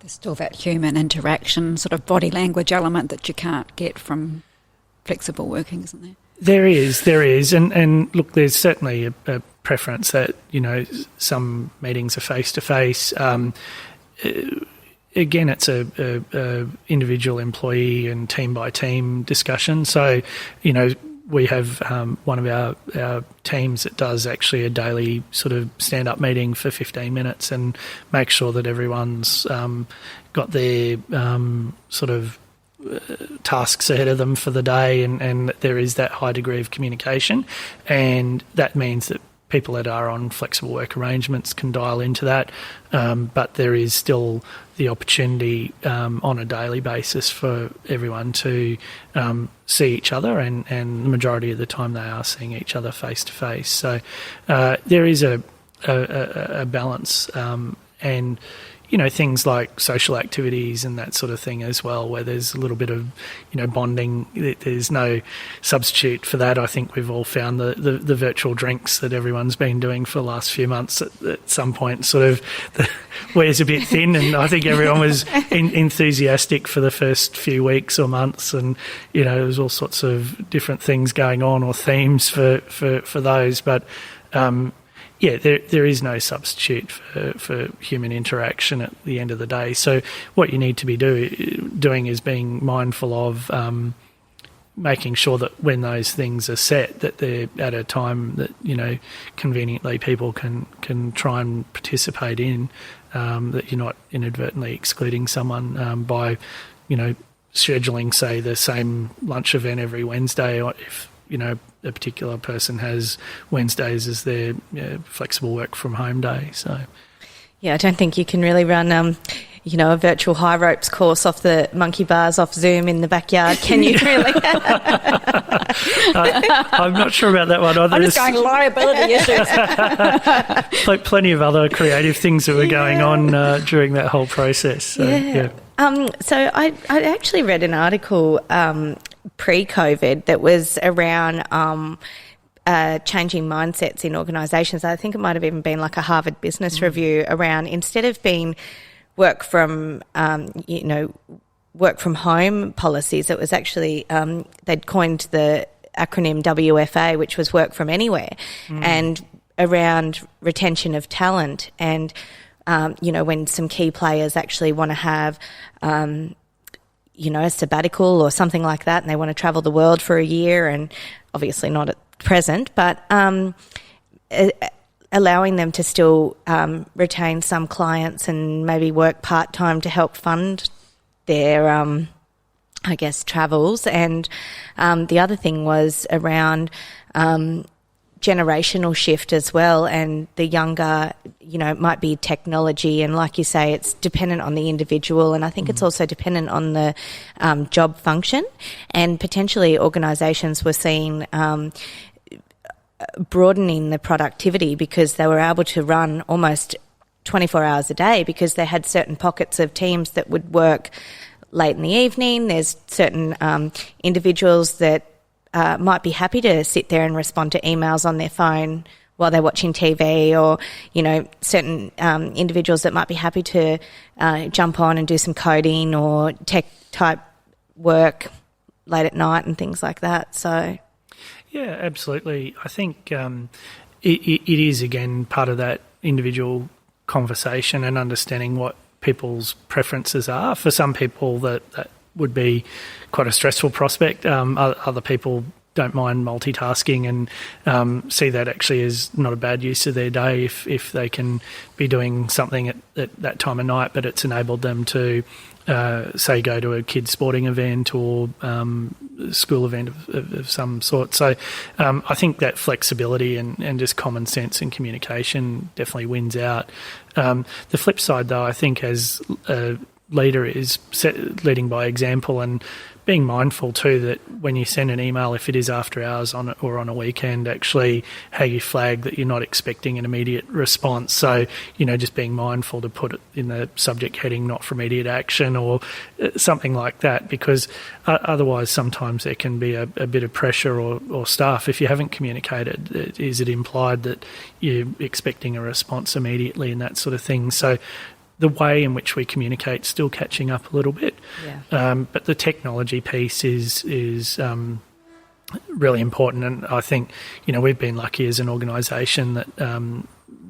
There's still that human interaction, sort of body language element that you can't get from flexible working, isn't there? There is. And look, there's certainly a preference that, some meetings are face-to-face. Again, it's a individual employee and team-by-team discussion. So, we have one of our teams that does actually a daily sort of stand-up meeting for 15 minutes and make sure that everyone's got their sort of tasks ahead of them for the day, and there is that high degree of communication. And that means that people that are on flexible work arrangements can dial into that, but there is still the opportunity on a daily basis for everyone to see each other, and the majority of the time they are seeing each other face to face. So there is a balance, and things like social activities and that sort of thing as well, where there's a little bit of, bonding. There's no substitute for that. I think we've all found the virtual drinks that everyone's been doing for the last few months at some point sort of wears a bit thin, and I think everyone was enthusiastic for the first few weeks or months, and, there was all sorts of different things going on or themes for those. But, there is no substitute for human interaction at the end of the day. So what you need to be doing is being mindful of making sure that when those things are set, that they're at a time that, conveniently people can try and participate in, that you're not inadvertently excluding someone by, scheduling, say, the same lunch event every Wednesday, or if, a particular person has Wednesdays as their flexible work from home day. So, yeah, I don't think you can really run a virtual high ropes course off the monkey bars off Zoom in the backyard, can you really? I'm not sure about that one either. I'm just going liability issues. Plenty of other creative things that were going on during that whole process. So, yeah. So I actually read an article pre-COVID that was around changing mindsets in organisations. I think it might have even been like a Harvard Business Review around, instead of being work from home policies, it was actually they'd coined the acronym WFA, which was work from anywhere, and around retention of talent. And when some key players actually want to have a sabbatical or something like that, and they want to travel the world for a year, and obviously not at present, but allowing them to still retain some clients and maybe work part-time to help fund their, travels. And the other thing was around generational shift as well, and the younger, it might be technology, and like you say, it's dependent on the individual, and I think it's also dependent on the job function, and potentially organisations were seeing broadening the productivity because they were able to run almost 24 hours a day, because they had certain pockets of teams that would work late in the evening. There's certain individuals that might be happy to sit there and respond to emails on their phone while they're watching TV, or, certain individuals that might be happy to jump on and do some coding or tech type work late at night and things like that. So, yeah, absolutely. I think it is, again, part of that individual conversation and understanding what people's preferences are. For some people, that would be quite a stressful prospect. Other people don't mind multitasking and see that actually as not a bad use of their day if they can be doing something at that time of night, but it's enabled them to, say, go to a kid's sporting event or school event of some sort. So I think that flexibility and just common sense and communication definitely wins out. The flip side, though, I think as a leader is leading by example and being mindful too that when you send an email, if it is after hours or on a weekend, actually how you flag that you're not expecting an immediate response. So, just being mindful to put it in the subject heading, not for immediate action, or something like that, because otherwise sometimes there can be a bit of pressure or staff. If you haven't communicated, is it implied that you're expecting a response immediately and that sort of thing? So the way in which we communicate is still catching up a little bit. Yeah. But the technology piece is really important, and I think, we've been lucky as an organisation that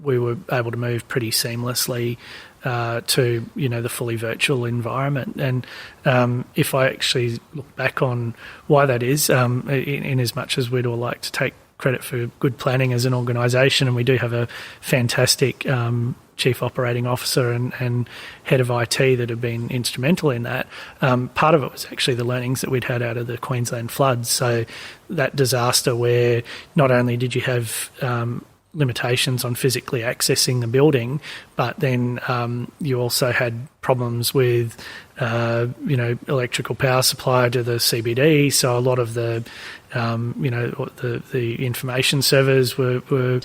we were able to move pretty seamlessly to, the fully virtual environment. And if I actually look back on why that is, in as much as we'd all like to take credit for good planning as an organisation, and we do have a fantastic Chief Operating Officer and Head of IT that have been instrumental in that. Part of it was actually the learnings that we'd had out of the Queensland floods. So that disaster where not only did you have limitations on physically accessing the building, but then you also had problems with, electrical power supply to the CBD. So a lot of the information servers were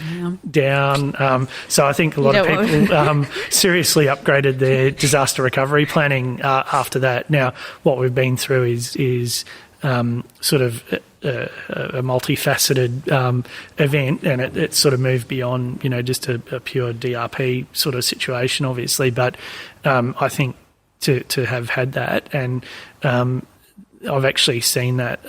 down. So I think a lot of people seriously upgraded their disaster recovery planning after that. Now, what we've been through is sort of a multifaceted event, and it sort of moved beyond, just a pure DRP sort of situation, obviously. But I think to have had that, and I've actually seen that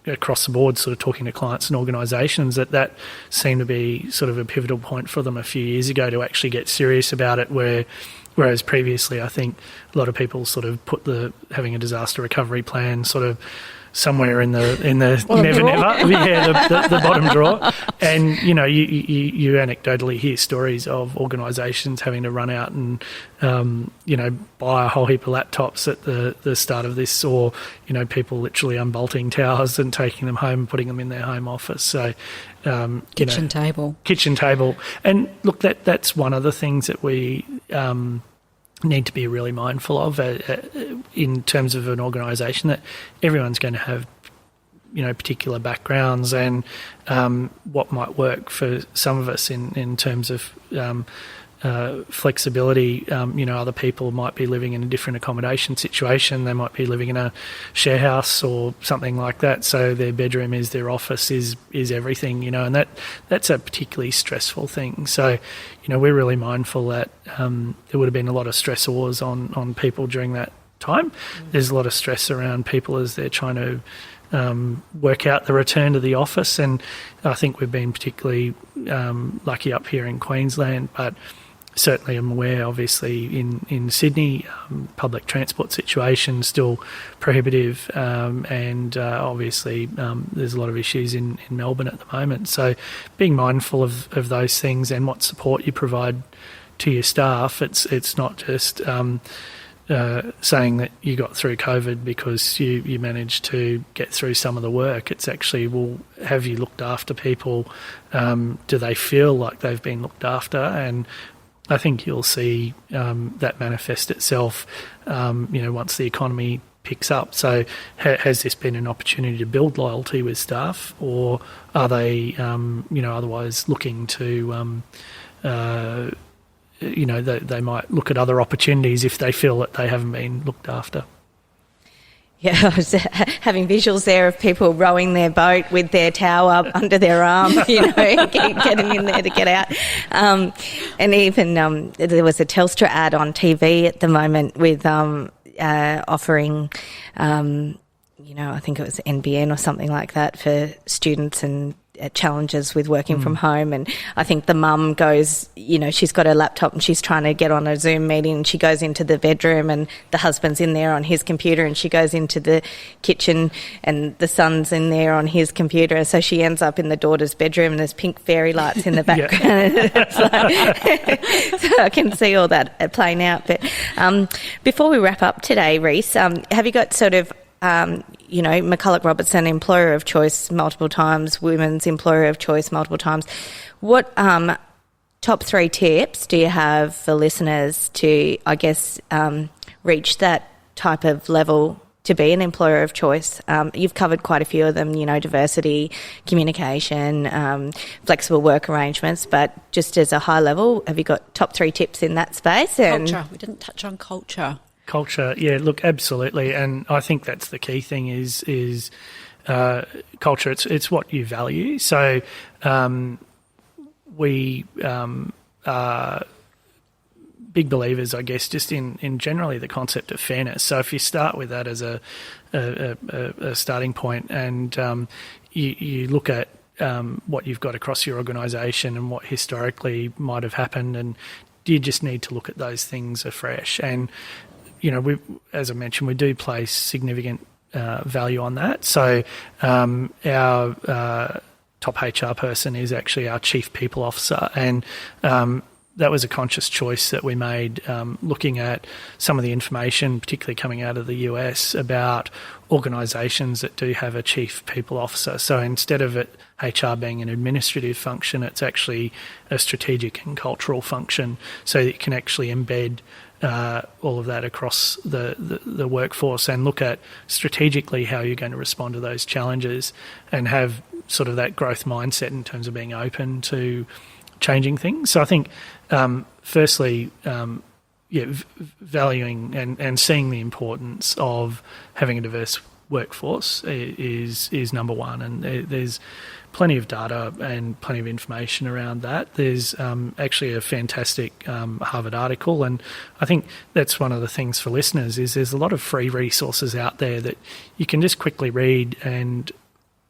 across the board, sort of talking to clients and organisations, that seemed to be sort of a pivotal point for them a few years ago to actually get serious about it, whereas previously I think a lot of people sort of put having a disaster recovery plan sort of somewhere in the the bottom drawer. And you anecdotally hear stories of organisations having to run out and buy a whole heap of laptops at the start of this, or people literally unbolting towers and taking them home and putting them in their home office. So kitchen table. And look, that's one of the things that we need to be really mindful of in terms of an organisation, that everyone's going to have particular backgrounds and what might work for some of us in terms of flexibility. Other people might be living in a different accommodation situation. They might be living in a share house or something like that, so their bedroom is their office, is everything, and that's a particularly stressful thing. So we're really mindful that there would have been a lot of stressors on people during that time. There's a lot of stress around people as they're trying to work out the return to the office, and I think we've been particularly lucky up here in Queensland, but certainly I'm aware, obviously, in Sydney, public transport situation still prohibitive, and obviously there's a lot of issues in Melbourne at the moment. So being mindful of those things and what support you provide to your staff, it's not just saying that you got through COVID because you managed to get through some of the work. It's actually, well, have you looked after people? Do they feel like they've been looked after? And I think you'll see that manifest itself, once the economy picks up. So has this been an opportunity to build loyalty with staff, or are they, otherwise looking to, they might look at other opportunities if they feel that they haven't been looked after? Yeah, I was having visuals there of people rowing their boat with their towel up under their arm, getting in there to get out. And even there was a Telstra ad on TV at the moment with offering, I think it was NBN or something like that for students and challenges with working from home. And I think the mum goes, she's got her laptop and she's trying to get on a Zoom meeting, and she goes into the bedroom and the husband's in there on his computer, and she goes into the kitchen and the son's in there on his computer. And so she ends up in the daughter's bedroom and there's pink fairy lights in the background. So I can see all that playing out. But before we wrap up today, Reece, have you got sort of McCullough Robertson, employer of choice multiple times, women's employer of choice multiple times. What top 3 tips do you have for listeners to, reach that type of level to be an employer of choice? You've covered quite a few of them, diversity, communication, flexible work arrangements, but just as a high level, have you got top 3 tips in that space? Culture. We didn't touch on culture. Culture, yeah, look, absolutely, and I think that's the key thing is culture. It's what you value. So we are big believers, I guess, just in generally the concept of fairness. So if you start with that as a starting point, and you look at what you've got across your organisation and what historically might have happened, and you just need to look at those things afresh. And we, as I mentioned, we do place significant value on that. So our top HR person is actually our chief people officer, and that was a conscious choice that we made, looking at some of the information, particularly coming out of the US, about organisations that do have a chief people officer. So instead of it HR being an administrative function, it's actually a strategic and cultural function, so that you can actually embed all of that across the workforce and look at strategically how you're going to respond to those challenges, and have sort of that growth mindset in terms of being open to changing things. So I think firstly, valuing and seeing the importance of having a diverse workforce is number one, and there's plenty of data and plenty of information around that. There's actually a fantastic Harvard article, and I think that's one of the things for listeners is there's a lot of free resources out there that you can just quickly read and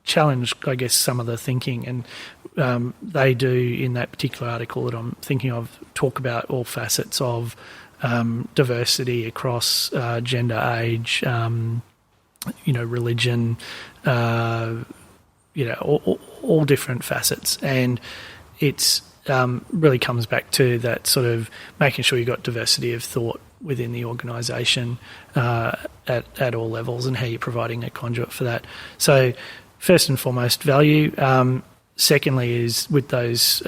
challenge, I guess, some of the thinking. And they do, in that particular article that I'm thinking of, talk about all facets of diversity across gender, age, religion, all different facets. And it's really comes back to that sort of making sure you've got diversity of thought within the organisation at all levels, and how you're providing a conduit for that. So first and foremost, value. Secondly is with those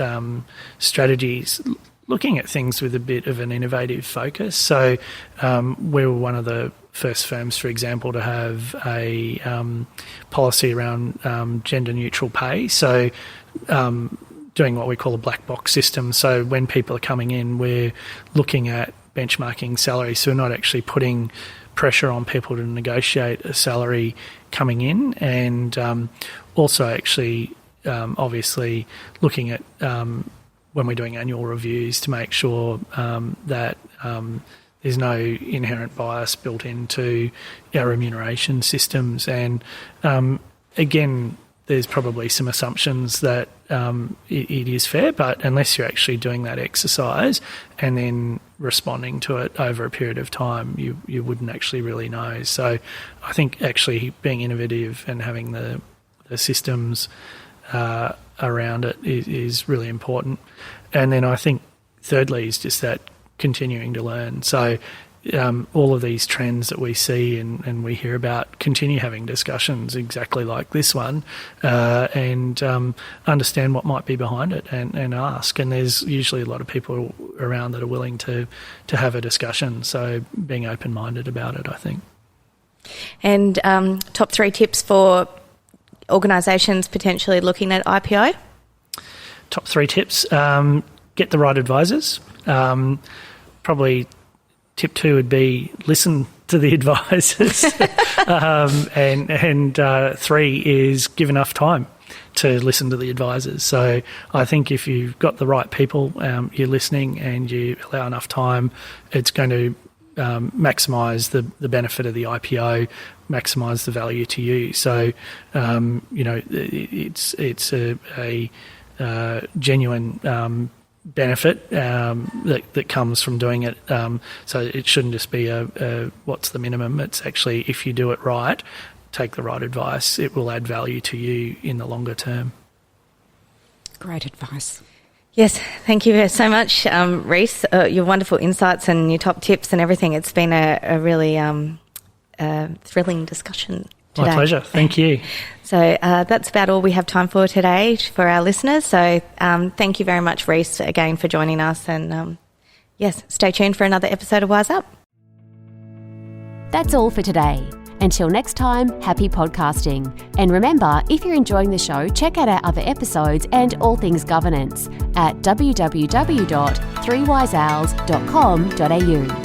strategies, looking at things with a bit of an innovative focus. So we were one of the first firms, for example, to have a policy around gender-neutral pay. So doing what we call a black box system. So when people are coming in, we're looking at benchmarking salary. So we're not actually putting pressure on people to negotiate a salary coming in, and also actually obviously looking at when we're doing annual reviews to make sure that there's no inherent bias built into our remuneration systems. And again, there's probably some assumptions that it is fair, but unless you're actually doing that exercise and then responding to it over a period of time, you wouldn't actually really know. So I think actually being innovative and having the systems around it is really important. And then I think thirdly is just that continuing to learn. So all of these trends that we see and we hear about, continue having discussions exactly like this one, and understand what might be behind it and ask. And there's usually a lot of people around that are willing to have a discussion. So being open-minded about it, I think. And top 3 tips for organisations potentially looking at IPO? Top 3 tips. Get the right advisors. Probably tip 2 would be listen to the advisors. and 3 is give enough time to listen to the advisors. So I think if you've got the right people, you're listening and you allow enough time, it's going to maximise the benefit of the IPO, maximise the value to you. So, it's a genuine benefit that comes from doing it. So it shouldn't just be a what's the minimum. It's actually, if you do it right, take the right advice, it will add value to you in the longer term. Great advice. Yes, thank you so much, Reece. Your wonderful insights and your top tips and everything. It's been a really thrilling discussion today. My pleasure. Thank you. So that's about all we have time for today for our listeners. So thank you very much, Reece, again for joining us. And yes, stay tuned for another episode of Wise Up. That's all for today. Until next time, happy podcasting. And remember, if you're enjoying the show, check out our other episodes and all things governance at www.3wiseowls.com.au.